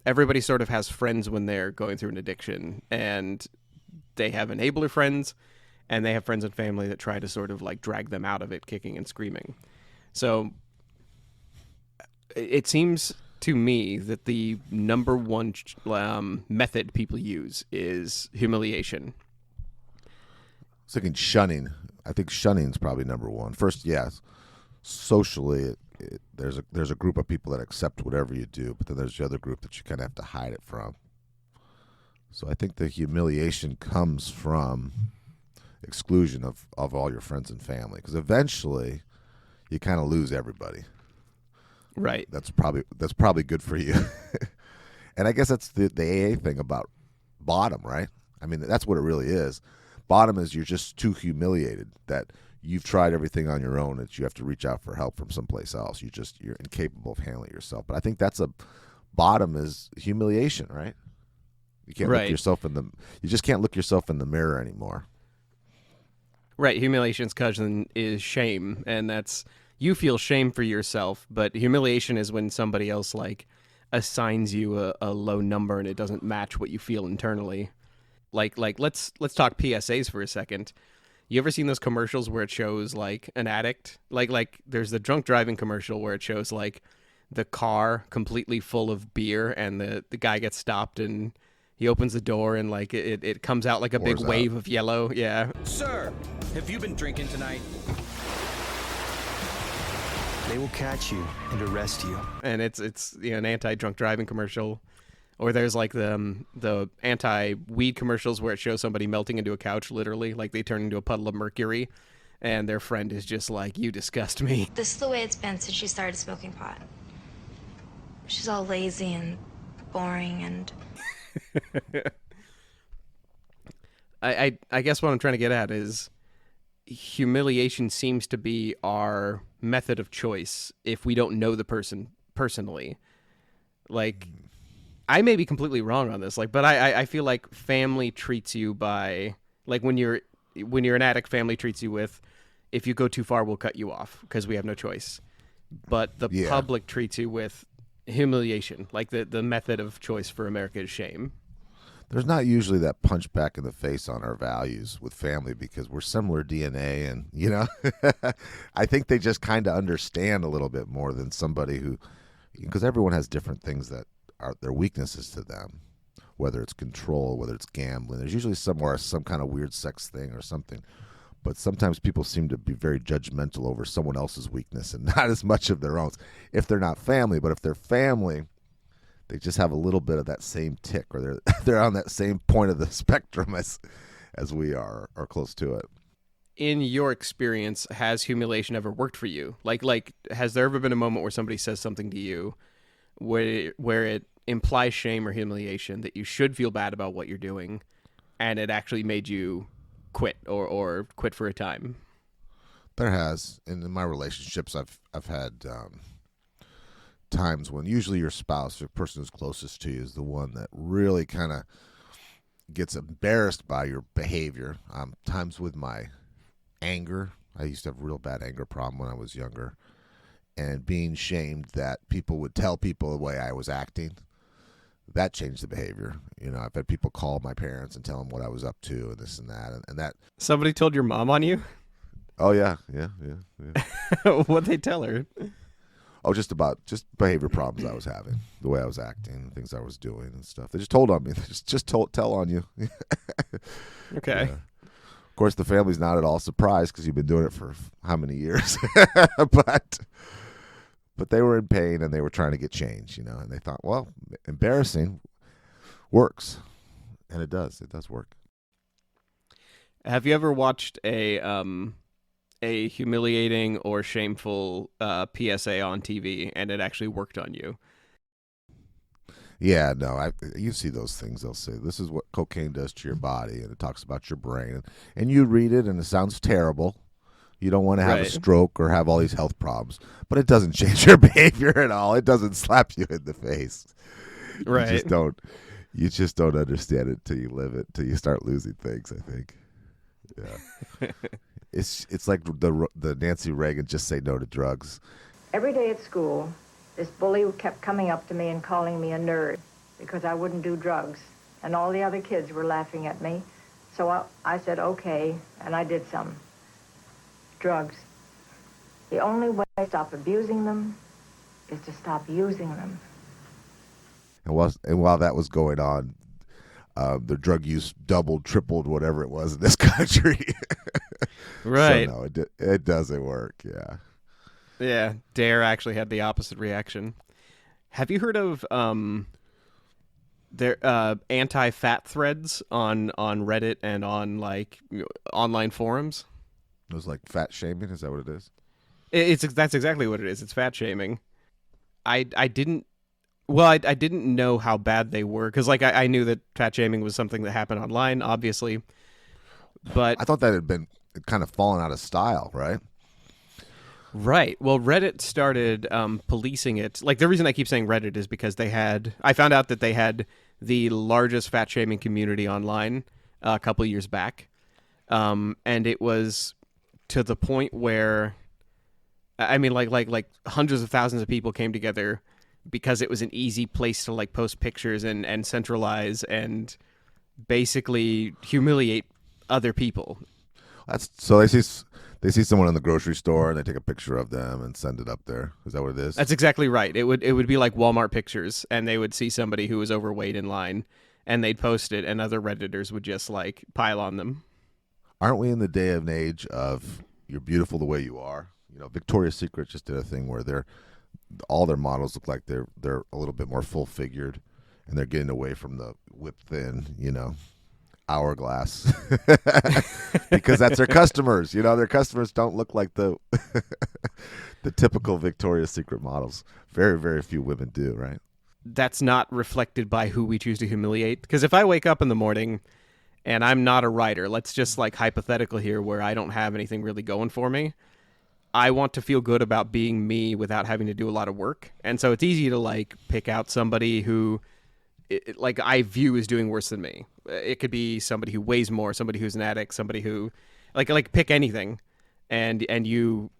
Everybody sort of has friends when they're going through an addiction, and they have enabler friends, and they have friends and family that try to sort of like drag them out of it, kicking and screaming. So it seems to me that the number one method people use is humiliation. I was thinking shunning. I think shunning is probably number one. First, yes, socially, there's a group of people that accept whatever you do, but then there's the other group that you kind of have to hide it from. So I think the humiliation comes from exclusion of all your friends and family, because eventually you kind of lose everybody. Right. That's probably good for you. And I guess that's the AA thing about bottom, right? I mean, that's what it really is. Bottom is you're just too humiliated that you've tried everything on your own, that you have to reach out for help from someplace else. You're incapable of handling it yourself. But I think that's bottom is humiliation, right? You can't look yourself you just can't look yourself in the mirror anymore. Right. Humiliation's cousin is shame, and that's, you feel shame for yourself, but humiliation is when somebody else like assigns you a low number and it doesn't match what you feel internally. Like let's talk PSAs for a second. You ever seen those commercials where it shows like an addict? Like there's the drunk driving commercial where it shows like the car completely full of beer, and the guy gets stopped and he opens the door and like it comes out like a big wave of yellow. Yeah. Sir, have you been drinking tonight? They will catch you and arrest you. And it's an anti-drunk driving commercial. Or there's like the anti-weed commercials where it shows somebody melting into a couch, literally, like they turn into a puddle of mercury, and their friend is just like, "You disgust me." This is the way it's been since she started smoking pot. She's all lazy and boring and... I guess what I'm trying to get at is humiliation seems to be our method of choice if we don't know the person personally. Like, I may be completely wrong on this, like, but I feel like family treats you by, like, when you're an addict, family treats you with, if you go too far, we'll cut you off because we have no choice. But the public treats you with humiliation, like the method of choice for America is shame. There's not usually that punch back in the face on our values with family because we're similar DNA, and I think they just kind of understand a little bit more than somebody who, because everyone has different things that are their weaknesses to them, whether it's control, whether it's gambling. There's usually somewhere some kind of weird sex thing or something. But sometimes people seem to be very judgmental over someone else's weakness and not as much of their own. If they're not family, but if they're family, they just have a little bit of that same tick, or they're on that same point of the spectrum as we are, or close to it. In your experience, has humiliation ever worked for you? Like has there ever been a moment where somebody says something to you where it implies shame or humiliation, that you should feel bad about what you're doing, and it actually made you quit or quit for a time? There has. And in my relationships, I've had times when usually your spouse, the person who's closest to you, is the one that really kind of gets embarrassed by your behavior. Times with my anger. I used to have a real bad anger problem when I was younger. And being shamed that people would tell people the way I was acting. That changed the behavior. I've had people call my parents and tell them what I was up to and this and that. And that. Somebody told your mom on you? Oh, yeah. What'd they tell her? Oh, just behavior problems I was having, the way I was acting, things I was doing and stuff. They just told on me. They just tell on you. Okay. Yeah. Of course, the family's not at all surprised because you've been doing it for how many years. But they were in pain and they were trying to get change, and they thought, well, embarrassing works. And it does. It does work. Have you ever watched a humiliating or shameful PSA on TV and it actually worked on you? Yeah, no, you see those things. They'll say, this is what cocaine does to your body, and it talks about your brain. And you read it, and it sounds terrible. You don't want to have a stroke or have all these health problems. But it doesn't change your behavior at all. It doesn't slap you in the face. Right. You just don't understand it till you live it, till you start losing things, I think. Yeah. It's like the Nancy Reagan, just say no to drugs. Every day at school, This bully kept coming up to me and calling me a nerd because I wouldn't do drugs. And all the other kids were laughing at me. So I said, okay, and I did some drugs. The only way to stop abusing them is to stop using them. And while that was going on, the drug use doubled, tripled, whatever it was in this country. Right. So no, it doesn't work. Yeah. Yeah. Dare actually had the opposite reaction. Have you heard of their anti-fat threads on Reddit and on like online forums? It was like fat shaming. Is that what it is? That's exactly what it is. It's fat shaming. I didn't know how bad they were because like I knew that fat shaming was something that happened online, obviously, but I thought that had been kind of fallen out of style, right? Right. Well, Reddit started policing it. Like the reason I keep saying Reddit is because I found out that they had the largest fat shaming community online a couple years back, and it was to the point where, I mean, like hundreds of thousands of people came together because it was an easy place to like post pictures and centralize and basically humiliate other people. So they see someone in the grocery store and they take a picture of them and send it up there. Is that what it is? That's exactly right. It would be like Walmart pictures, and they would see somebody who was overweight in line, and they'd post it, and other Redditors would just like pile on them. Aren't we in the day and age of you're beautiful the way you are? You know, Victoria's Secret just did a thing where all their models look like they're a little bit more full figured, and they're getting away from the whip thin, hourglass, because that's their customers. Their customers don't look like the the typical Victoria's Secret models. Very, very few women do, right? That's not reflected by who we choose to humiliate. Because if I wake up in the morning and I'm not a writer, let's just like hypothetical here where I don't have anything really going for me, I want to feel good about being me without having to do a lot of work. And so it's easy to like pick out somebody who like I view as doing worse than me. It could be somebody who weighs more, somebody who's an addict, somebody who like pick anything, and you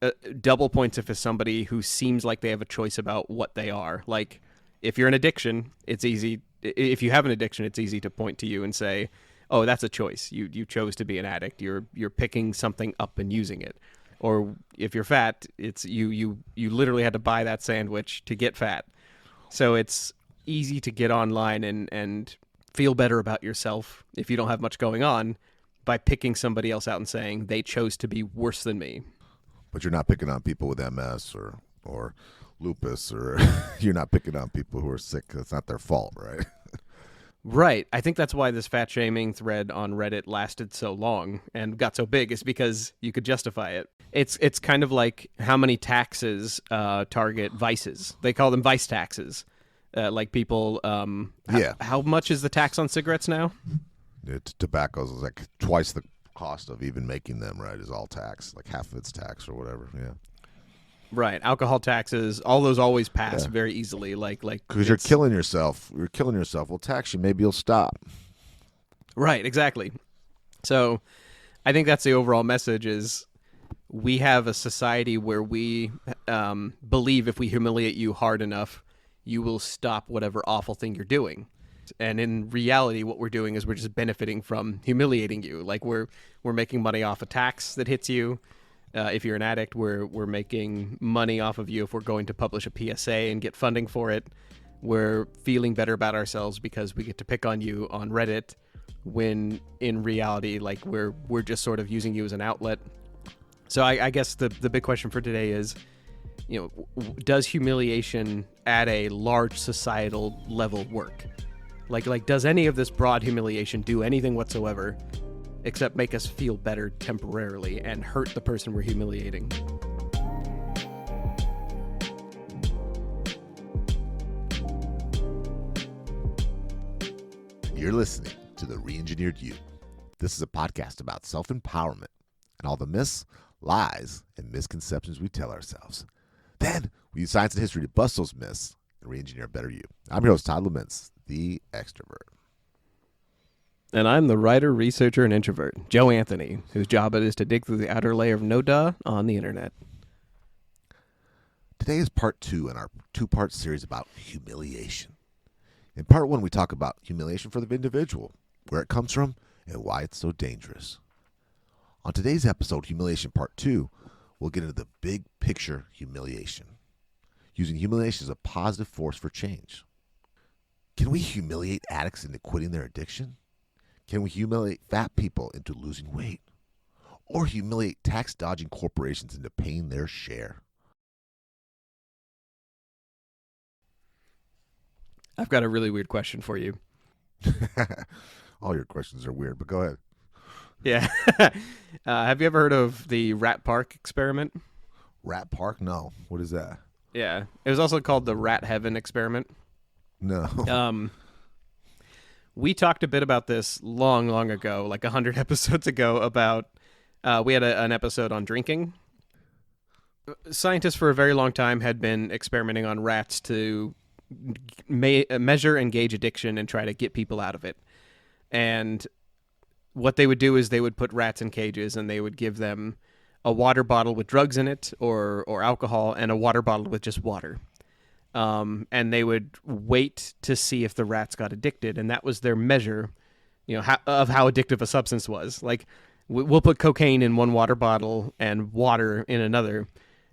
double points if it's somebody who seems like they have a choice about what they are. Like if you're an addiction, it's easy. If you have an addiction, it's easy to point to you and say, "Oh, that's a choice. You chose to be an addict. You're picking something up and using it." Or if you're fat, it's you literally had to buy that sandwich to get fat. So it's easy to get online and feel better about yourself if you don't have much going on by picking somebody else out and saying they chose to be worse than me. But you're not picking on people with MS or lupus, or you're not picking on people who are sick. It's not their fault, right? Right. I think that's why this fat shaming thread on Reddit lasted so long and got so big, is because you could justify it. It's kind of like how many taxes target vices. They call them vice taxes. Like people, how much is the tax on cigarettes now? Tobacco's is like twice the cost of even making them, right? Is all tax, like half of it's tax or whatever. Yeah. Right. Alcohol taxes, all those always pass very easily. Like because you're killing yourself. You're killing yourself. We'll tax you. Maybe you'll stop. Right. Exactly. So I think that's the overall message is we have a society where we believe if we humiliate you hard enough, you will stop whatever awful thing you're doing. And in reality, what we're doing is we're just benefiting from humiliating you. Like we're making money off a tax that hits you. If you're an addict, we're making money off of you if we're going to publish a PSA and get funding for it. We're feeling better about ourselves because we get to pick on you on Reddit, when in reality, like we're just sort of using you as an outlet. So I guess the big question for today is, does humiliation at a large societal level work? Like does any of this broad humiliation do anything whatsoever except make us feel better temporarily and hurt the person we're humiliating? You're listening to The Reengineered You. This is a podcast about self-empowerment and all the myths, lies, and misconceptions we tell ourselves. Then we use science and history to bust those myths and re-engineer a better you. I'm your host, Todd Laments, the extrovert. And I'm the writer, researcher, and introvert, Joe Anthony, whose job it is to dig through the outer layer of no-duh on the internet. Today is part 2 in our 2-part series about humiliation. In part 1, we talk about humiliation for the individual, where it comes from, and why it's so dangerous. On today's episode, Humiliation Part 2, we'll get into the big picture humiliation, using humiliation as a positive force for change. Can we humiliate addicts into quitting their addiction? Can we humiliate fat people into losing weight? Or humiliate tax-dodging corporations into paying their share? I've got a really weird question for you. All your questions are weird, but go ahead. Yeah. Have you ever heard of the Rat Park experiment? Rat Park? No. What is that? Yeah. It was also called the Rat Heaven experiment. No. We talked a bit about this long ago, like 100 episodes ago, about we had an episode on drinking. Scientists for a very long time had been experimenting on rats to measure and gauge addiction and try to get people out of it. And what they would do is they would put rats in cages and they would give them a water bottle with drugs in it or alcohol and a water bottle with just water. And they would wait to see if the rats got addicted, and that was their measure, of how addictive a substance was. Like, we'll put cocaine in one water bottle and water in another,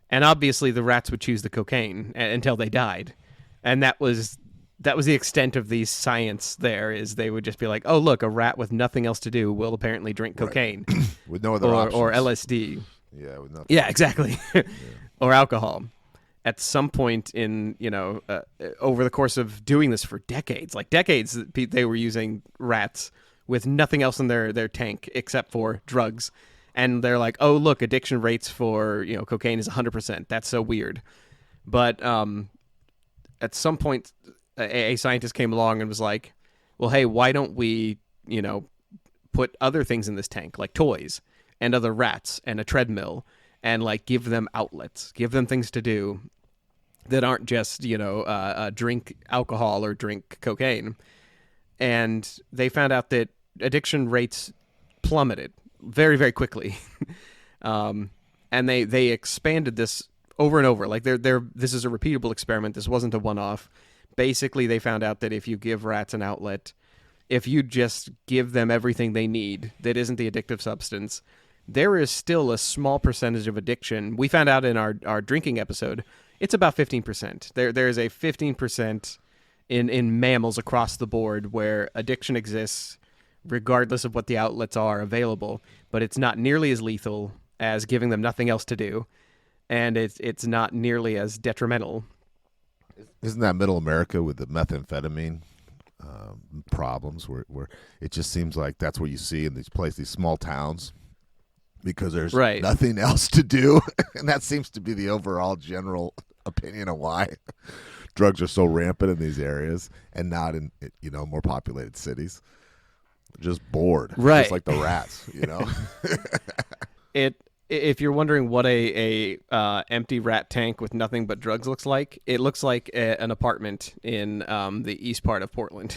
and obviously the rats would choose the cocaine until they died. And that was the extent of the science there, is they would just be like, oh, look, a rat with nothing else to do will apparently drink cocaine. Right. With no other options. Or LSD. Yeah, with nothing. Yeah, exactly. Yeah. Or alcohol. At some point in, over the course of doing this for decades, they were using rats with nothing else in their tank except for drugs. And they're like, oh, look, addiction rates for, cocaine is 100%. That's so weird. But at some point, a scientist came along and was like, well, hey, why don't we, put other things in this tank, like toys and other rats and a treadmill, and like give them outlets, give them things to do that aren't just, drink alcohol or drink cocaine. And they found out that addiction rates plummeted very, very quickly. And they expanded this over and over. Like this is a repeatable experiment. This wasn't a one-off. Basically, they found out that if you give rats an outlet, if you just give them everything they need that isn't the addictive substance, there is still a small percentage of addiction. We found out in our drinking episode, it's about 15%. There is a 15% in mammals across the board where addiction exists regardless of what the outlets are available, but it's not nearly as lethal as giving them nothing else to do, and it's not nearly as detrimental. Isn't that Middle America with the methamphetamine problems, where it just seems like that's what you see in these small towns, because there's nothing else to do, and that seems to be the overall general opinion of why drugs are so rampant in these areas and not in more populated cities. Just bored, right? Just like the rats, If you're wondering what a empty rat tank with nothing but drugs looks like, it looks like an apartment in the east part of Portland.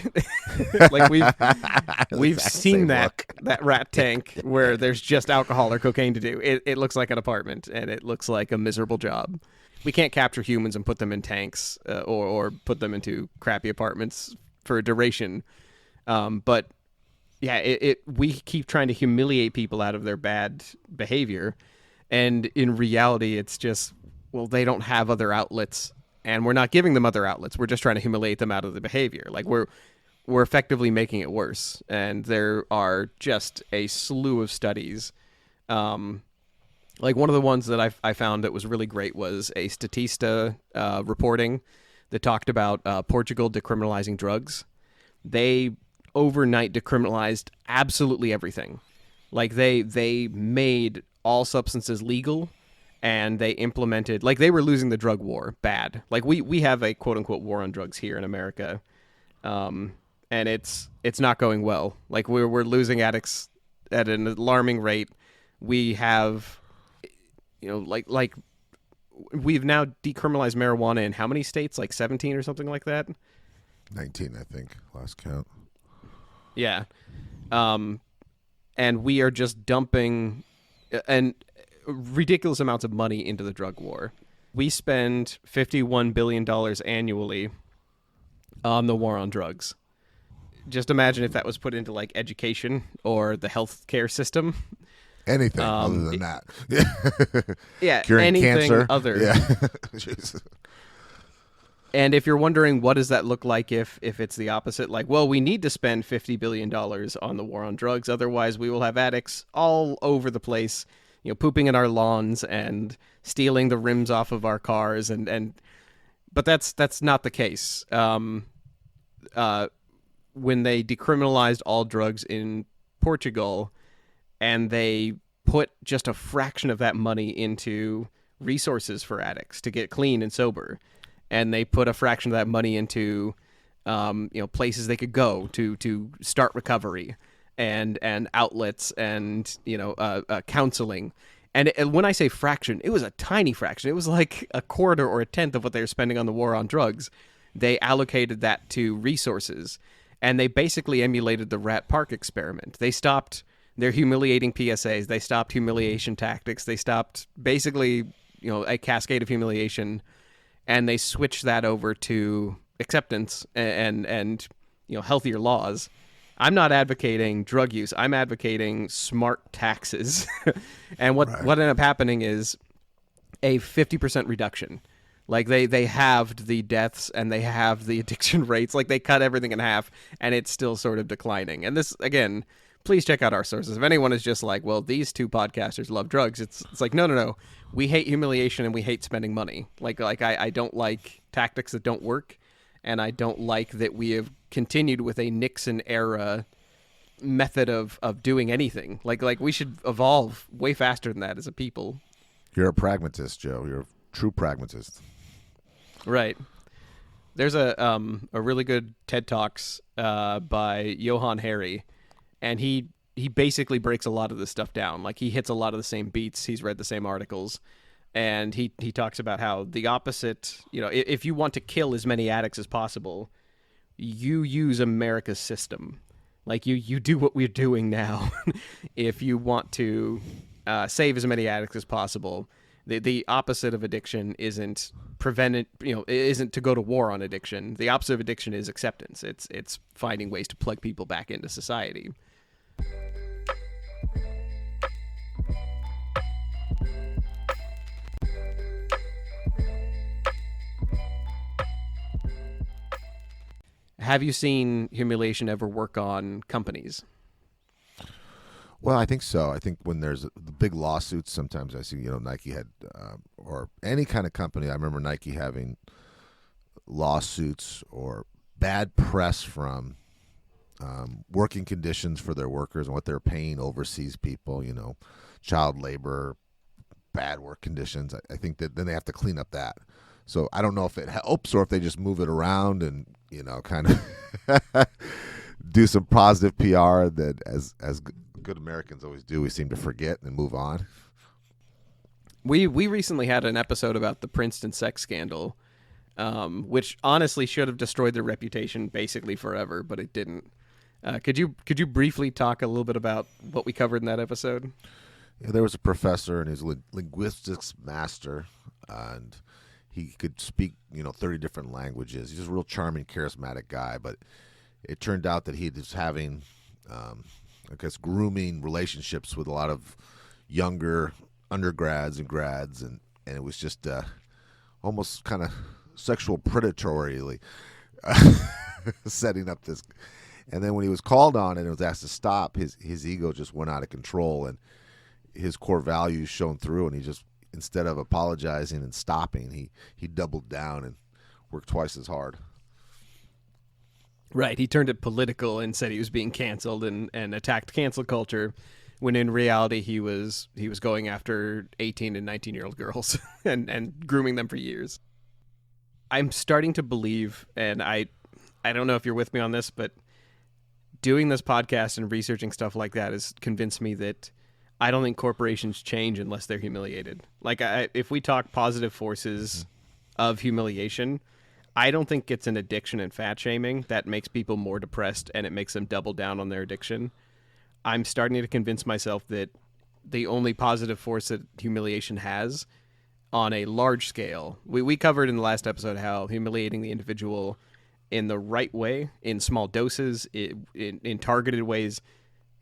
Like we've seen that rat tank where there's just alcohol or cocaine to do. It looks like an apartment, and it looks like a miserable job. We can't capture humans and put them in tanks or put them into crappy apartments for a duration. But yeah, we keep trying to humiliate people out of their bad behavior, and in reality, it's just, well, they don't have other outlets, and we're not giving them other outlets. We're just trying to humiliate them out of the behavior. Like we're effectively making it worse, and there are just a slew of studies. Like one of the ones that I found that was really great was a Statista reporting that talked about Portugal decriminalizing drugs. They overnight decriminalized absolutely everything. Like they made all substances legal, and they implemented, like, they were losing the drug war bad. Like we have a quote unquote war on drugs here in America, and it's not going well. Like we're losing addicts at an alarming rate. We have, like we've now decriminalized marijuana in how many states? Like 17 or something like that. 19, I think, last count. Yeah. And we are just dumping ridiculous amounts of money into the drug war. We spend $51 billion annually on the war on drugs. Just imagine if that was put into like education or the healthcare system. Anything other than that. Yeah, Curing anything cancer. other. Yeah. Jeez. And if you're wondering what does that look like if it's the opposite, like, well, we need to spend $50 billion on the war on drugs, otherwise we will have addicts all over the place, pooping in our lawns and stealing the rims off of our cars, but that's not the case. When they decriminalized all drugs in Portugal, and they put just a fraction of that money into resources for addicts to get clean and sober, and they put a fraction of that money into places they could go to start recovery and outlets and counseling. And when I say fraction, it was a tiny fraction. It was like a quarter or a tenth of what they were spending on the war on drugs. They allocated that to resources, and they basically emulated the Rat Park experiment. They stopped their humiliating PSAs. They stopped humiliation tactics. They stopped basically, a cascade of humiliation, and they switched that over to acceptance and healthier laws. I'm not advocating drug use. I'm advocating smart taxes. And what ended up happening is a 50% reduction. Like they halved the deaths and they halved the addiction rates. Like they cut everything in half, and it's still sort of declining. And this, again, please check out our sources. If anyone is just like, well, these two podcasters love drugs, it's like, no. We hate humiliation and we hate spending money. Like I don't like tactics that don't work, and I don't like that we have continued with a Nixon era method of doing anything. Like we should evolve way faster than that as a people. You're a pragmatist, Joe. You're a true pragmatist. Right. There's a really good TED Talks by Johann Hari, and he basically breaks a lot of this stuff down. Like he hits a lot of the same beats. He's read the same articles, and he talks about how the opposite, if you want to kill as many addicts as possible, you use America's system. Like you do what we're doing now. If you want to save as many addicts as possible, the opposite of addiction isn't isn't to go to war on addiction. The opposite of addiction is acceptance. It's finding ways to plug people back into society. Have you seen humiliation ever work on companies? Well, I think so. I think when there's the big lawsuits, sometimes I see, Nike had, or any kind of company. I remember Nike having lawsuits or bad press from working conditions for their workers and what they're paying overseas people, child labor, bad work conditions. I think that then they have to clean up that. So I don't know if it helps or if they just move it around and, kind of do some positive PR that as good Americans always do, we seem to forget and move on. We recently had an episode about the Princeton sex scandal, which honestly should have destroyed their reputation basically forever, but it didn't. Could you briefly talk a little bit about what we covered in that episode? Yeah, there was a professor, and he's a linguistics master, and he could speak 30 different languages. He's just a real charming, charismatic guy, but it turned out that he was having grooming relationships with a lot of younger undergrads and grads, and it was just almost kind of sexual predatorily setting up this. And then when he was called on and was asked to stop, his ego just went out of control, and his core values shone through, and he just, instead of apologizing and stopping, he doubled down and worked twice as hard. Right. He turned it political and said he was being canceled and attacked cancel culture, when in reality he was going after 18 and 19-year-old girls and grooming them for years. I'm starting to believe, and I don't know if you're with me on this, but doing this podcast and researching stuff like that has convinced me that I don't think corporations change unless they're humiliated. Like, if we talk positive forces of humiliation, I don't think it's an addiction and fat shaming that makes people more depressed and it makes them double down on their addiction. I'm starting to convince myself that the only positive force that humiliation has on a large scale. We covered in the last episode how humiliating the individual in the right way, in small doses, in targeted ways,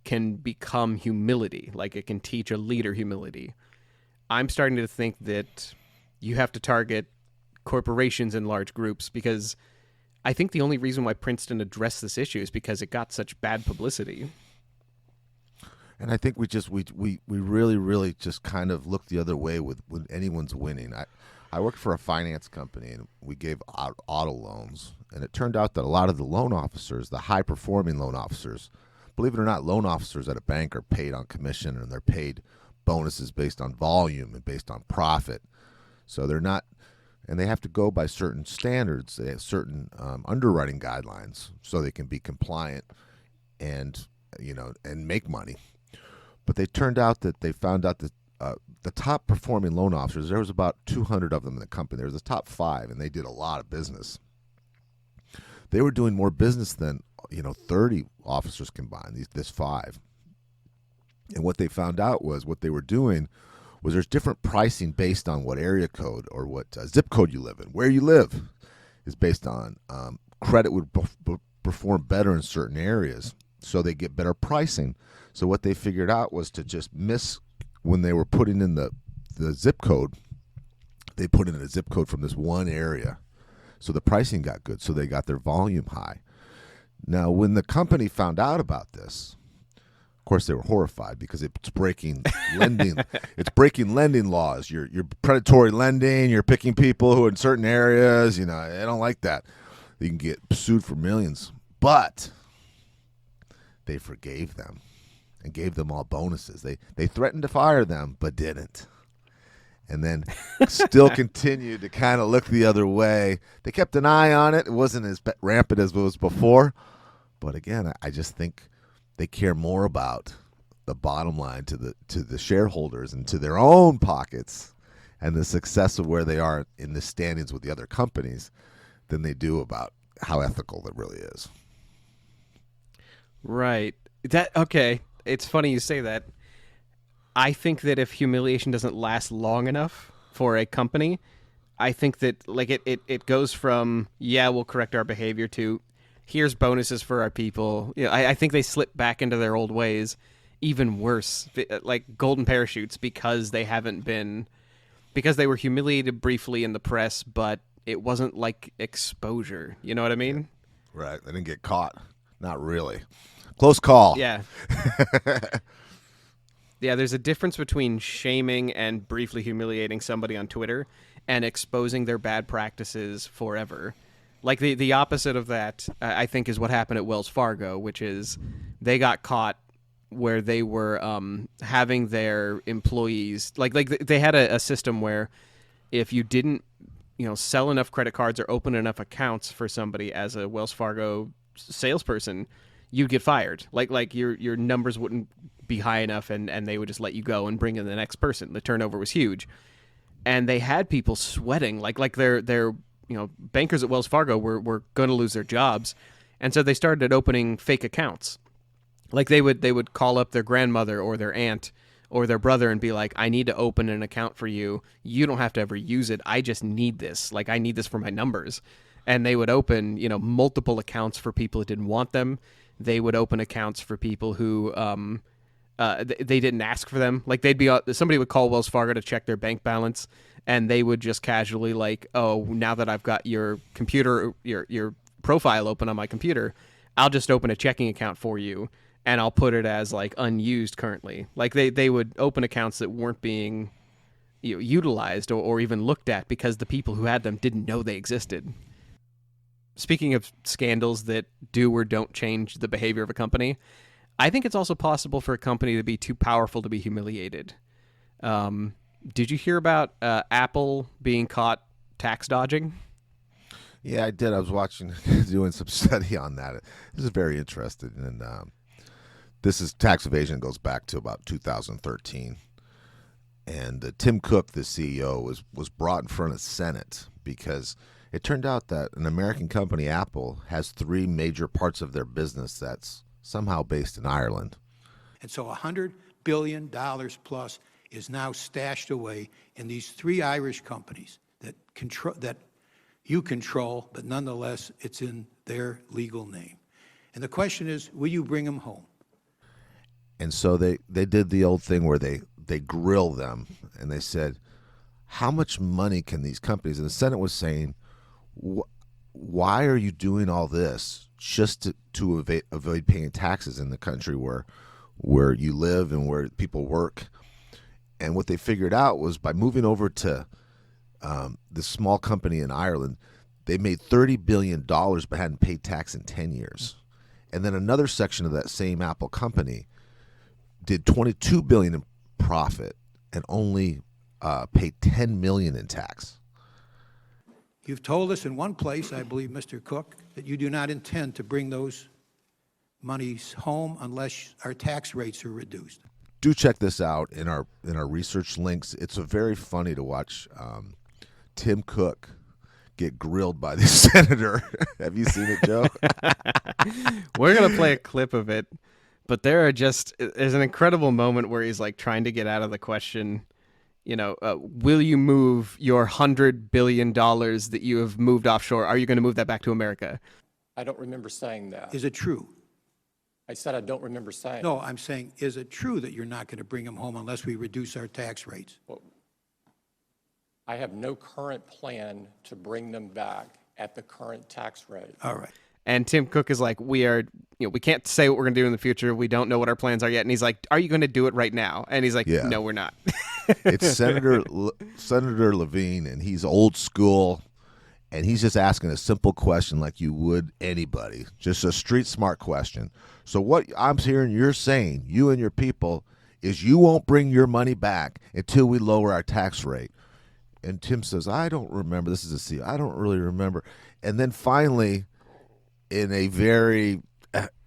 can become humility. Like it can teach a leader humility. I'm starting to think that you have to target corporations in large groups, because I think the only reason why Princeton addressed this issue is because it got such bad publicity. And I think we really just kind of look the other way with when anyone's winning. I worked for a finance company, and we gave out auto loans, and it turned out that a lot of the loan officers, the high performing loan officers, believe it or not, loan officers at a bank are paid on commission, and they're paid bonuses based on volume and based on profit. So they're not, and they have to go by certain standards. They have certain underwriting guidelines so they can be compliant and and make money. But they turned out that they found out that the top performing loan officers, there was about 200 of them in the company. There was the top 5, and they did a lot of business. They were doing more business than 30 officers combined. This 5, and what they found out was what they were doing was there's different pricing based on what area code or what zip code you live in. Where you live is based on credit would perform better in certain areas, so they get better pricing. So what they figured out was to just miss when they were putting in the zip code. They put in a zip code from this one area, so the pricing got good. So they got their volume high. Now, when the company found out about this, of course they were horrified because it's breaking lending. It's breaking lending laws. You're predatory lending. You're picking people who are in certain areas. They don't like that. You can get sued for millions. But they forgave them and gave them all bonuses. They threatened to fire them, but didn't. And then still continued to kind of look the other way. They kept an eye on it. It wasn't as rampant as it was before. But again, I just think they care more about the bottom line to the shareholders and to their own pockets and the success of where they are in the standings with the other companies than they do about how ethical it really is. Right. Okay. It's funny you say that. I think that if humiliation doesn't last long enough for a company, I think that it goes from, we'll correct our behavior to here's bonuses for our people. I think they slip back into their old ways, even worse, like golden parachutes, because they were humiliated briefly in the press, but it wasn't like exposure. You know what I mean? Right. They didn't get caught. Not really. Close call. Yeah. Yeah, there's a difference between shaming and briefly humiliating somebody on Twitter and exposing their bad practices forever. Like the opposite of that, I think, is what happened at Wells Fargo, which is they got caught where they were having their employees like they had a system where if you didn't sell enough credit cards or open enough accounts for somebody as a Wells Fargo salesperson, you'd get fired. Like your numbers wouldn't be high enough, and they would just let you go and bring in the next person. The turnover was huge, and they had people sweating like their bankers at Wells Fargo were going to lose their jobs, and so they started opening fake accounts. Like they would call up their grandmother or their aunt or their brother and be like, I need to open an account for you. You don't have to ever use it. I just need this. Like I need this for my numbers. And they would open multiple accounts for people who didn't want them. They would open accounts for people who they didn't ask for them. Like somebody would call Wells Fargo to check their bank balance, and they would just casually like, oh, now that I've got your computer, your profile open on my computer, I'll just open a checking account for you, and I'll put it as like unused currently. Like they would open accounts that weren't being utilized or even looked at because the people who had them didn't know they existed. Speaking of scandals that do or don't change the behavior of a company, I think it's also possible for a company to be too powerful to be humiliated. Did you hear about Apple being caught tax dodging? Yeah, I did. I was doing some study on that. This is very interesting. And this is tax evasion goes back to about 2013. And Tim Cook, the CEO, was brought in front of the Senate because it turned out that an American company, Apple, has 3 major parts of their business that's somehow based in Ireland. And so $100 billion plus is now stashed away in these 3 Irish companies that you control, but nonetheless it's in their legal name. And the question is, will you bring them home? And so they did the old thing where they grill them, and they said, how much money can these companies, and the Senate was saying, why are you doing all this just to avoid paying taxes in the country where you live and where people work? And what they figured out was by moving over to this small company in Ireland, they made $30 billion but hadn't paid tax in 10 years. And then another section of that same Apple company did $22 billion in profit and only paid $10 million in tax. You've told us in one place, I believe, Mr. Cook, that you do not intend to bring those monies home unless our tax rates are reduced. Do check this out in our research links. It's very funny to watch Tim Cook get grilled by the senator. Have you seen it, Joe? We're going to play a clip of it, but there's an incredible moment where he's like trying to get out of the question, will you move your $100 billion that you have moved offshore? Are you going to move that back to America? I don't remember saying that. Is it true? I said I don't remember saying. No, I'm saying, is it true that you're not going to bring them home unless we reduce our tax rates? Well, I have no current plan to bring them back at the current tax rate. All right. And Tim Cook is like, we can't say what we're going to do in the future. We don't know what our plans are yet. And he's like, are you going to do it right now? And he's like, no, we're not. It's Senator Levine, and he's old school, and he's just asking a simple question like you would anybody, just a street smart question. So what I'm hearing you're saying, you and your people, is you won't bring your money back until we lower our tax rate. And Tim says, I don't remember. This is a CEO. I don't really remember. And then finally, in a very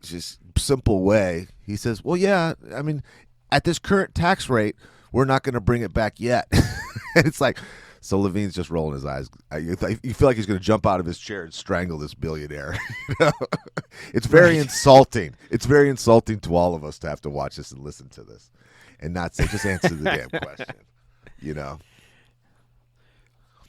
just simple way, he says, well, yeah, I mean, at this current tax rate, we're not going to bring it back yet. And it's like, so Levine's just rolling his eyes. You feel like he's going to jump out of his chair and strangle this billionaire. It's very insulting. It's very insulting to all of us to have to watch this and listen to this and not say, just answer the damn question,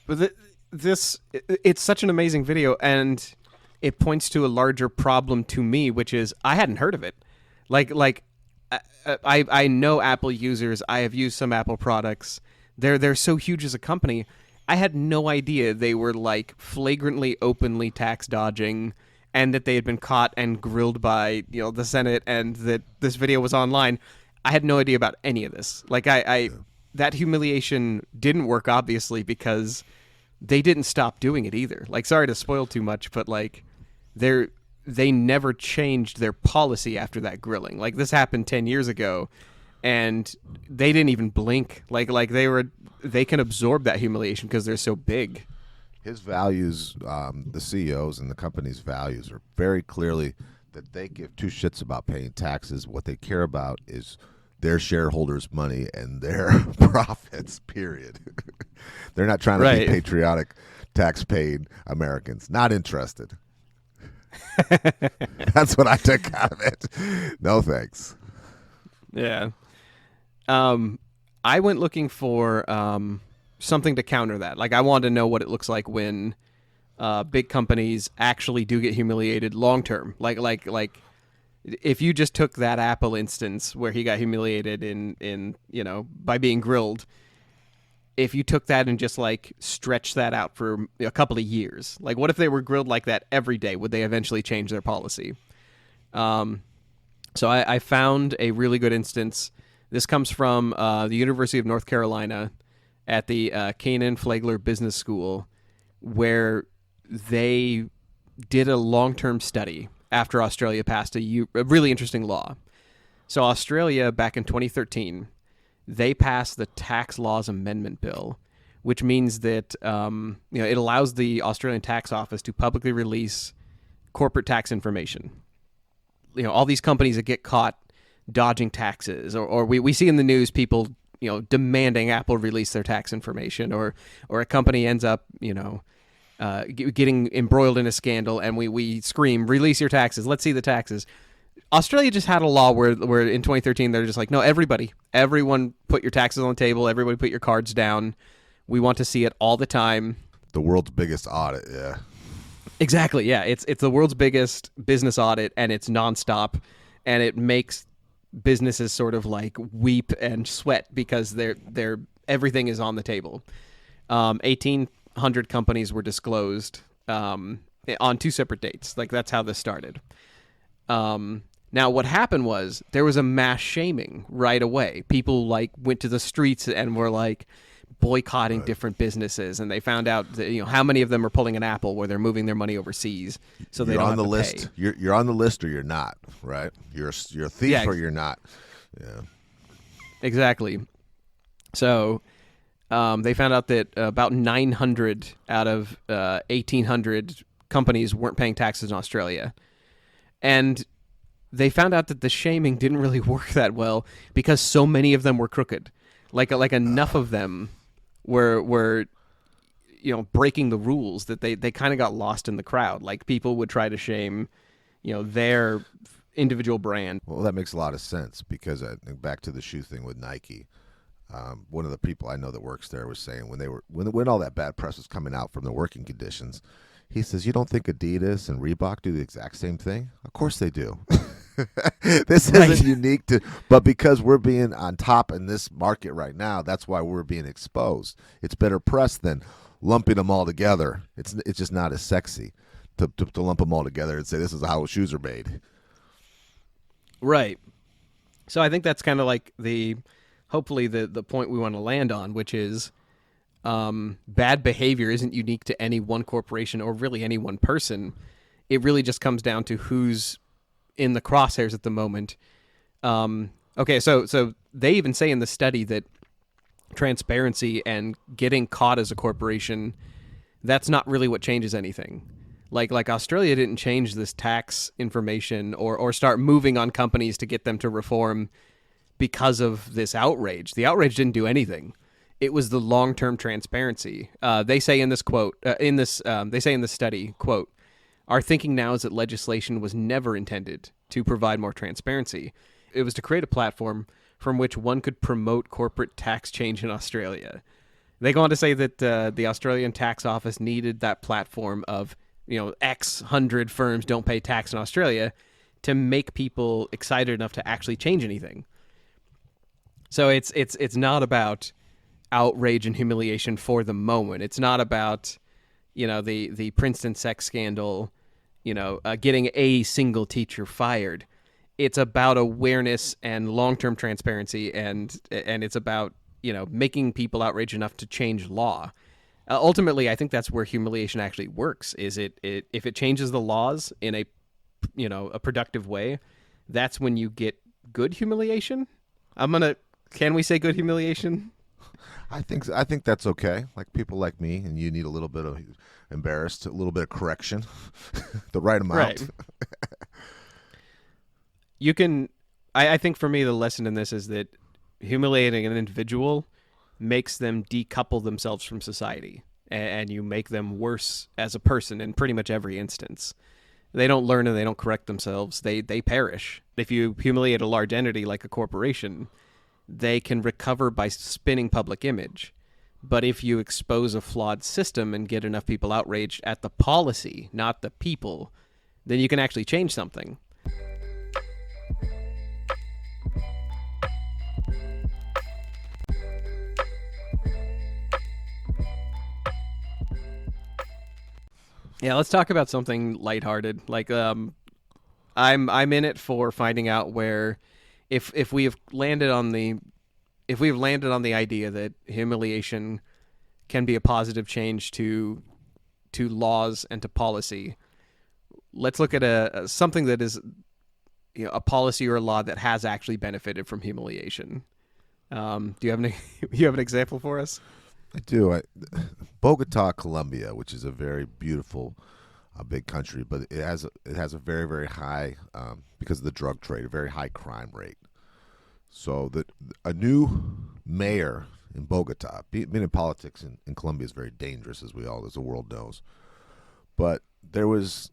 But it's such an amazing video, and it points to a larger problem to me, which is I hadn't heard of it. I know Apple users. I have used some Apple products. They're so huge as a company. I had no idea they were like flagrantly, openly tax dodging, and that they had been caught and grilled by the Senate, and that this video was online. I had no idea about any of this. That humiliation didn't work, obviously, because they didn't stop doing it either. Sorry to spoil too much, but they never changed their policy after that grilling. This happened 10 years ago, and they didn't even blink. They can absorb that humiliation because they're so big. His values, the CEOs and the company's values are very clearly that they give two shits about paying taxes. What they care about is their shareholders' money and their profits, period. They're not trying to be patriotic, tax-paying Americans. Not interested. That's what I took out of it. No thanks. Yeah. I went looking for something to counter that. I wanted to know what it looks like when big companies actually do get humiliated long term. If you just took that Apple instance where he got humiliated in by being grilled, if you took that and just stretched that out for a couple of years, what if they were grilled like that every day? Would they eventually change their policy? So I found a really good instance. This comes from the University of North Carolina at the Canaan Flagler Business School, where they did a long-term study after Australia passed a really interesting law. So Australia, back in 2013, they passed the Tax Laws Amendment Bill, which means that it allows the Australian Tax Office to publicly release corporate tax information. All these companies that get caught dodging taxes, or we see in the news people demanding Apple release their tax information, or a company ends up getting embroiled in a scandal, and we scream, release your taxes, let's see the taxes. Australia just had a law where in 2013 they're just like, no, everyone put your taxes on the table, everybody put your cards down. We want to see it all the time. The world's biggest audit, yeah. Exactly, yeah. It's the world's biggest business audit, and it's nonstop, and it makes businesses sort of like weep and sweat because they're everything is on the table. 1,800 companies were disclosed on 2 separate dates. Like, that's how this started. Now, what happened was there was a mass shaming right away. People like went to the streets and were like boycotting different businesses, and they found out that, how many of them are pulling an Apple where they're moving their money overseas, so they don't have to list. pay. You're on the list or you're not, right? You're a thief or you're not. Yeah, exactly. So they found out that about 900 out of 1,800 companies weren't paying taxes in Australia, and they found out that the shaming didn't really work that well because so many of them were crooked. Like enough of them were breaking the rules that they kind of got lost in the crowd. Like, people would try to shame their individual brand. Well, that makes a lot of sense because back to the shoe thing with Nike. One of the people I know that works there was saying when all that bad press was coming out from the working conditions, he says, you don't think Adidas and Reebok do the exact same thing? Of course they do. This isn't unique but because we're being on top in this market right now, that's why we're being exposed. It's better press than lumping them all together. It's just not as sexy to lump them all together and say this is how shoes are made. Right. So I think that's kind of like hopefully the point we want to land on, which is bad behavior isn't unique to any one corporation or really any one person. It really just comes down to who's in the crosshairs at the moment. Okay, so they even say in the study that transparency and getting caught as a corporation, that's not really what changes anything. Like Australia didn't change this tax information or start moving on companies to get them to reform because of this outrage. The outrage didn't do anything. It was the long-term transparency. They say in this quote, they say in this study, quote, "Our thinking now is that legislation was never intended to provide more transparency. It was to create a platform from which one could promote corporate tax change in Australia." They go on to say that the Australian tax office needed that platform of, X hundred firms don't pay tax in Australia to make people excited enough to actually change anything. So it's not about outrage and humiliation for the moment. It's not about the Princeton sex scandal, getting a single teacher fired. It's about awareness and long-term transparency, and it's about, making people outraged enough to change law. Ultimately, I think that's where humiliation actually works. Is it if it changes the laws in a productive way, that's when you get good humiliation. Can we say good humiliation? I think that's okay. Like people like me and you need a little bit of embarrassed, a little bit of correction, the right amount. Right. You can. I think for me the lesson in this is that humiliating an individual makes them decouple themselves from society, and you make them worse as a person in pretty much every instance. They don't learn and they don't correct themselves. They perish. If you humiliate a large entity like a corporation, they can recover by spinning public image. But if you expose a flawed system and get enough people outraged at the policy, not the people, then you can actually change something. Yeah, let's talk about something lighthearted. Like, I'm in it for finding out where, if we have landed on the idea that humiliation can be a positive change to laws and to policy, let's look at something that is a policy or a law that has actually benefited from humiliation. Do you have an example for us? I do. Bogota, Colombia, which is a very beautiful, big country, but it has a very, very high, because of the drug trade, a very high crime rate. So a new mayor in Bogota, being in politics in Colombia is very dangerous, as the world knows. But there was,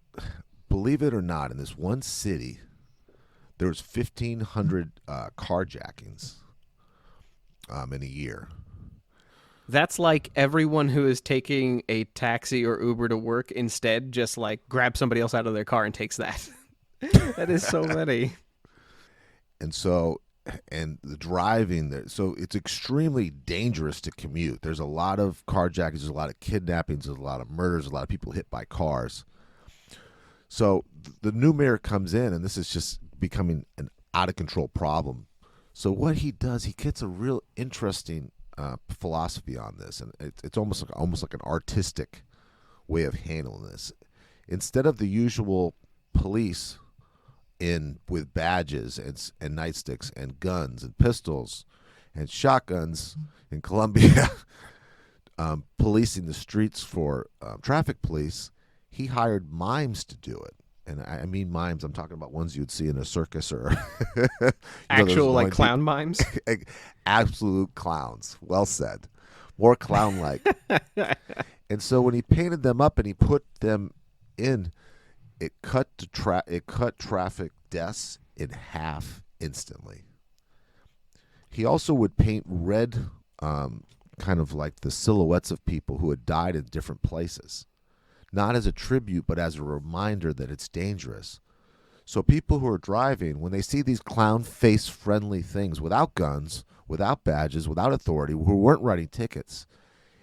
believe it or not, in this one city, there was 1,500 carjackings in a year. That's like everyone who is taking a taxi or Uber to work instead just like grabs somebody else out of their car and takes that. That is so many. And so, and the driving there, so it's extremely dangerous to commute. There's a lot of carjackings, there's a lot of kidnappings, there's a lot of murders, a lot of people hit by cars. So the new mayor comes in, and this is just becoming an out of control problem. So what he does, he gets a real interesting philosophy on this, and it's almost like an artistic way of handling this. Instead of the usual police with badges and nightsticks and guns and pistols and shotguns in Colombia, policing the streets for traffic police, he hired mimes to do it. And I mean mimes, I'm talking about ones you'd see in a circus or actual like clown mimes. Absolute clowns. Well said. More clown-like. And so when he painted them up and he put them in, it cut traffic deaths in half instantly. He also would paint red, kind of like the silhouettes of people who had died in different places, not as a tribute, but as a reminder that it's dangerous. So people who are driving, when they see these clown face friendly things without guns, without badges, without authority, who weren't writing tickets,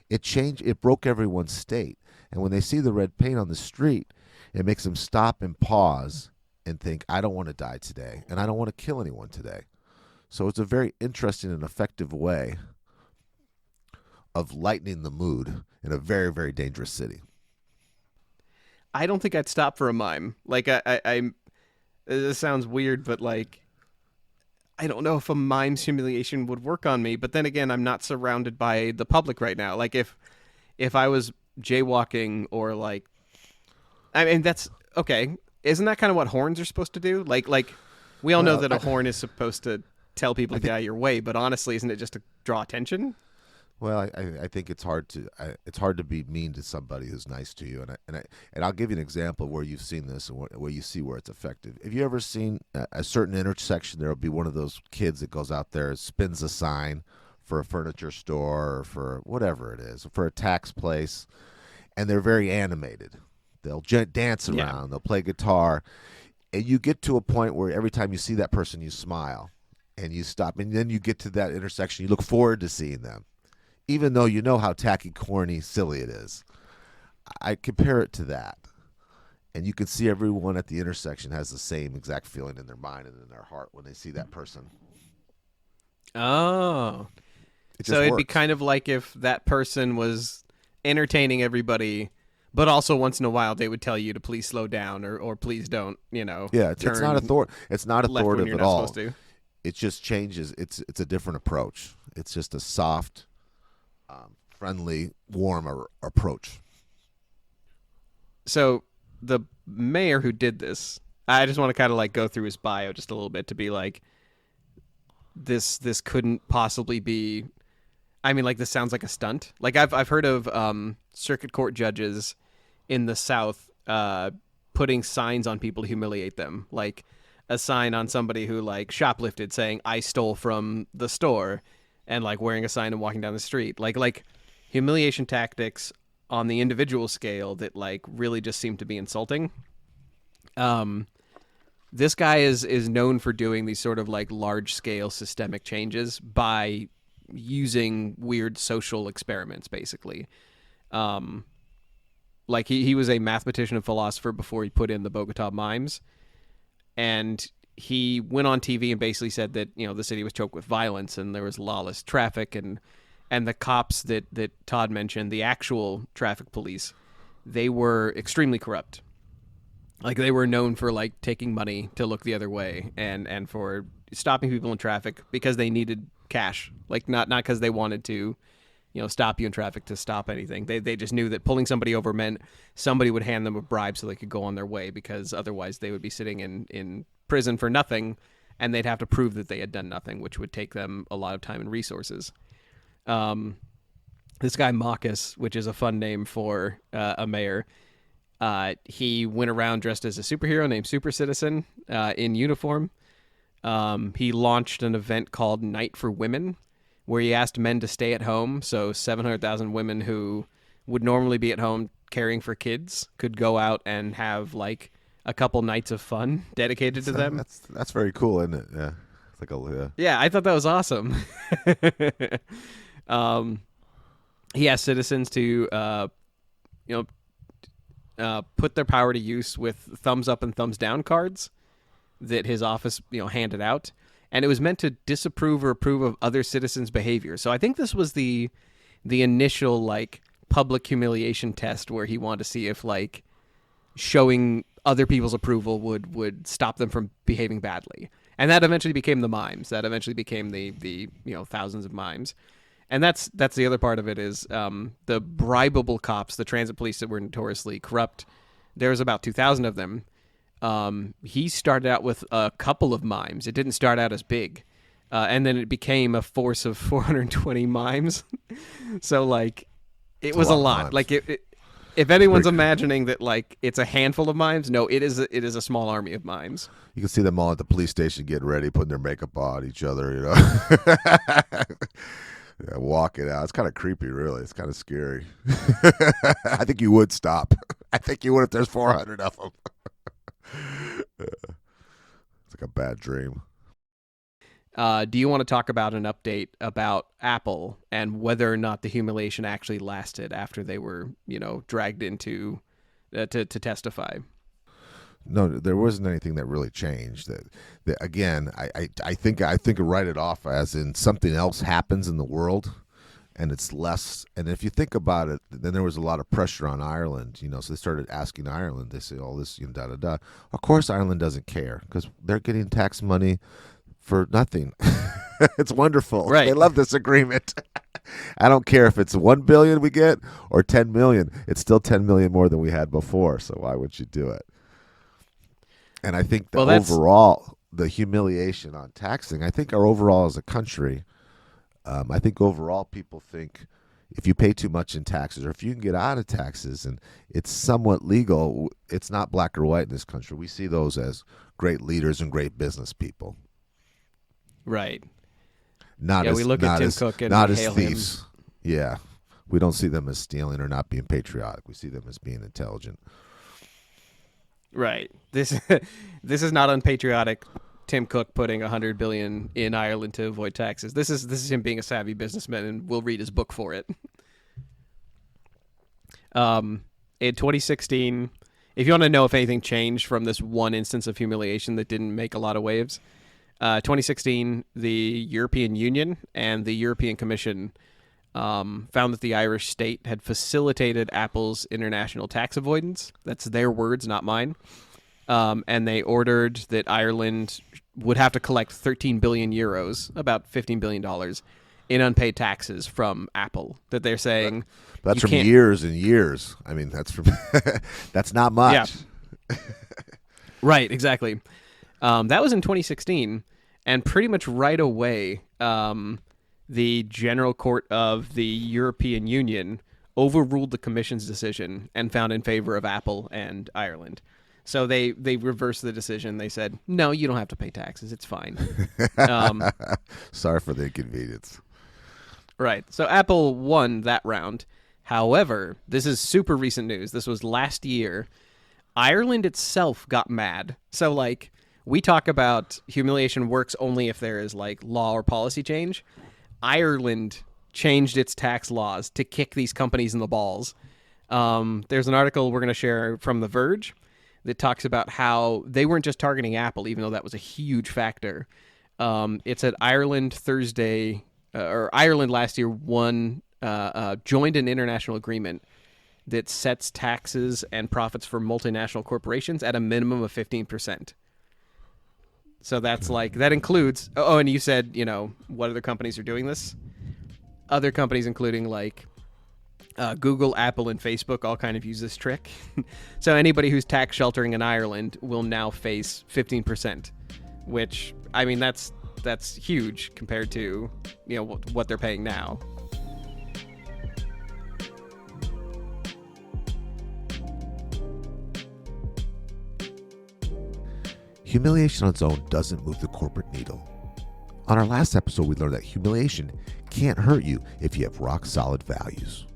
it broke everyone's state. And when they see the red paint on the street, it makes them stop and pause and think, I don't want to die today, and I don't want to kill anyone today. So it's a very interesting and effective way of lightening the mood in a very, very dangerous city. I don't think I'd stop for a mime. Like I this sounds weird, but like I don't know if a mime's humiliation would work on me. But then again, I'm not surrounded by the public right now. Like if I was jaywalking or like, I mean that's okay. Isn't that kind of what horns are supposed to do? Like we all know that a horn is supposed to tell people to get out of your way, but honestly, isn't it just to draw attention? Well, I think it's hard to be mean to somebody who's nice to you, and I'll give you an example where you've seen this and where you see where it's effective. Have you ever seen a certain intersection? There'll be one of those kids that goes out there, spins a sign for a furniture store or for whatever it is, for a tax place, and they're very animated. They'll dance around, they'll play guitar, and you get to a point where every time you see that person, you smile and you stop, and then you get to that intersection, you look forward to seeing them. Even though you know how tacky, corny, silly it is. I compare it to that. And you can see everyone at the intersection has the same exact feeling in their mind and in their heart when they see that person. Oh. So it'd be kind of like if that person was entertaining everybody, but also once in a while they would tell you to please slow down or please don't, Yeah, it's not authoritative at all. It just changes. It's a different approach. It's just a soft, friendly, warm approach. So the mayor who did this, I just want to kind of like go through his bio just a little bit to be like, this couldn't possibly be. I mean, like this sounds like a stunt. Like I've heard of circuit court judges in the South putting signs on people to humiliate them, like a sign on somebody who like shoplifted saying "I stole from the store," and like wearing a sign and walking down the street, like humiliation tactics on the individual scale that like really just seem to be insulting. This guy is known for doing these sort of like large scale systemic changes by using weird social experiments, basically. Like he was a mathematician and philosopher before he put in the Bogota mimes, and he went on TV and basically said that the city was choked with violence and there was lawless traffic, and the cops that Todd mentioned, the actual traffic police, they were extremely corrupt. Like they were known for like taking money to look the other way and for stopping people in traffic because they needed cash, like not because they wanted to stop you in traffic to stop anything. They just knew that pulling somebody over meant somebody would hand them a bribe so they could go on their way, because otherwise they would be sitting in prison for nothing, and they'd have to prove that they had done nothing, which would take them a lot of time and resources. This guy Marcus, which is a fun name for a mayor, he went around dressed as a superhero named Super Citizen in uniform. he launched an event called Night for Women, where he asked men to stay at home. So 700,000 women who would normally be at home caring for kids could go out and have like a couple nights of fun dedicated to them. That's very cool, isn't it? Yeah, it's like a Yeah, I thought that was awesome. He asked citizens to, put their power to use with thumbs up and thumbs down cards that his office, handed out, and it was meant to disapprove or approve of other citizens' behavior. So I think this was the initial like public humiliation test where he wanted to see if like showing other people's approval would stop them from behaving badly. And that eventually became the mimes. That eventually became the thousands of mimes. And that's the other part of it is the bribable cops, the transit police that were notoriously corrupt. There was about 2,000 of them. He started out with a couple of mimes. It didn't start out as big. And then it became a force of 420 mimes. So, like, it was a lot. Like, if anyone's imagining that, like, it's a handful of mimes, no, it is a small army of mimes. You can see them all at the police station getting ready, putting their makeup on each other, Yeah, walking out. It's kind of creepy, really. It's kind of scary. I think you would stop. I think you would if there's 400 of them. It's like a bad dream. Do you want to talk about an update about Apple and whether or not the humiliation actually lasted after they were, dragged into to testify? No, there wasn't anything that really changed. That again, I think write it off as in something else happens in the world, and it's less. And if you think about it, then there was a lot of pressure on Ireland. So they started asking Ireland. They say all this, da da da. Of course, Ireland doesn't care because they're getting tax money for nothing. It's wonderful. Right. They love this agreement. I don't care if it's 1 billion we get or 10 million. It's still 10 million more than we had before. So why would you do it? And I think the humiliation on taxing, I think our overall as a country, I think overall people think if you pay too much in taxes or if you can get out of taxes and it's somewhat legal, it's not black or white in this country. We see those as great leaders and great business people. Right. We look at Tim Cook and not as hail thieves. him. Yeah. We don't see them as stealing or not being patriotic. We see them as being intelligent. Right. This is not unpatriotic. Tim Cook putting $100 billion in Ireland to avoid taxes. This is him being a savvy businessman, and we'll read his book for it. In 2016, if you want to know if anything changed from this one instance of humiliation that didn't make a lot of waves, 2016, the European Union and the European Commission found that the Irish state had facilitated Apple's international tax avoidance. That's their words, not mine. And they ordered that Ireland would have to collect 13 billion euros, about $15 billion, in unpaid taxes from Apple. That they're saying that's from years and years. I mean, that's from that's not much. Yeah. Right, exactly. That was in 2016, and pretty much right away, the General Court of the European Union overruled the Commission's decision and found in favor of Apple and Ireland. So they reversed the decision. They said, no, you don't have to pay taxes. It's fine. Sorry for the inconvenience. Right. So Apple won that round. However, this is super recent news. This was last year. Ireland itself got mad. So, like, we talk about humiliation works only if there is, like, law or policy change. Ireland changed its tax laws to kick these companies in the balls. There's an article we're going to share from The Verge that talks about how they weren't just targeting Apple, even though that was a huge factor. It's at Ireland Thursday, or Ireland last year joined an international agreement that sets taxes and profits for multinational corporations at a minimum of 15%. So that's like, that includes, and you said, what other companies are doing this? Other companies, including like Google, Apple, and Facebook all kind of use this trick. So anybody who's tax sheltering in Ireland will now face 15%, which, I mean, that's huge compared to, what they're paying now. Humiliation on its own doesn't move the corporate needle. On our last episode, we learned that humiliation can't hurt you if you have rock-solid values.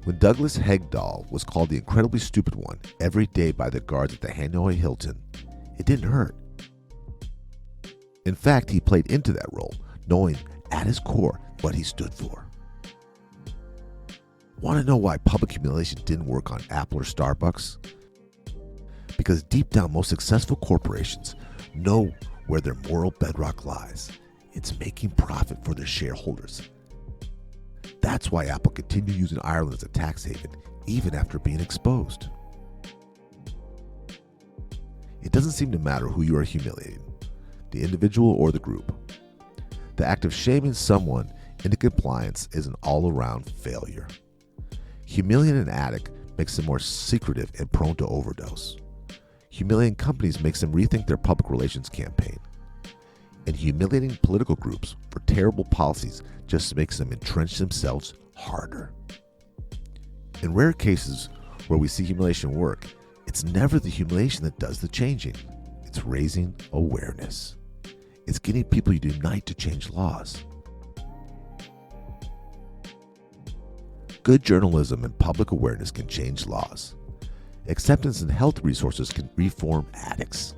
When Douglas Hegdahl was called the incredibly stupid one every day by the guards at the Hanoi Hilton, it didn't hurt. In fact, he played into that role, knowing at his core what he stood for. Want to know why public humiliation didn't work on Apple or Starbucks? Because deep down, most successful corporations know where their moral bedrock lies. It's making profit for their shareholders. That's why Apple continued using Ireland as a tax haven, even after being exposed. It doesn't seem to matter who you are humiliating, the individual or the group. The act of shaming someone into compliance is an all-around failure. Humiliating an addict makes them more secretive and prone to overdose. Humiliating companies makes them rethink their public relations campaign. And humiliating political groups for terrible policies just makes them entrench themselves harder. In rare cases where we see humiliation work, it's never the humiliation that does the changing. It's raising awareness. It's getting people to unite to change laws. Good journalism and public awareness can change laws. Acceptance and health resources can reform addicts.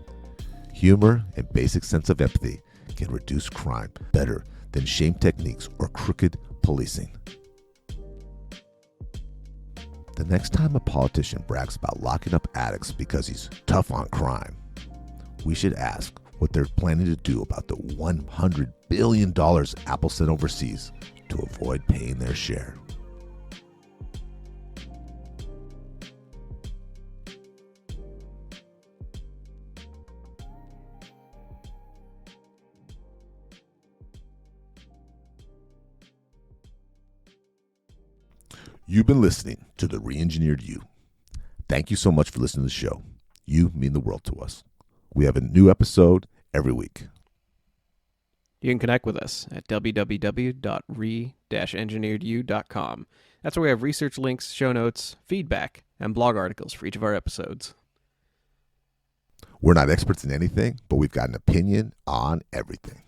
Humor and basic sense of empathy can reduce crime better than shame techniques or crooked policing. The next time a politician brags about locking up addicts because he's tough on crime, we should ask what they're planning to do about the $100 billion Apple sent overseas to avoid paying their share. You've been listening to The Re-Engineered You. Thank you so much for listening to the show. You mean the world to us. We have a new episode every week. You can connect with us at www.re-engineeredyou.com. That's where we have research links, show notes, feedback, and blog articles for each of our episodes. We're not experts in anything, but we've got an opinion on everything.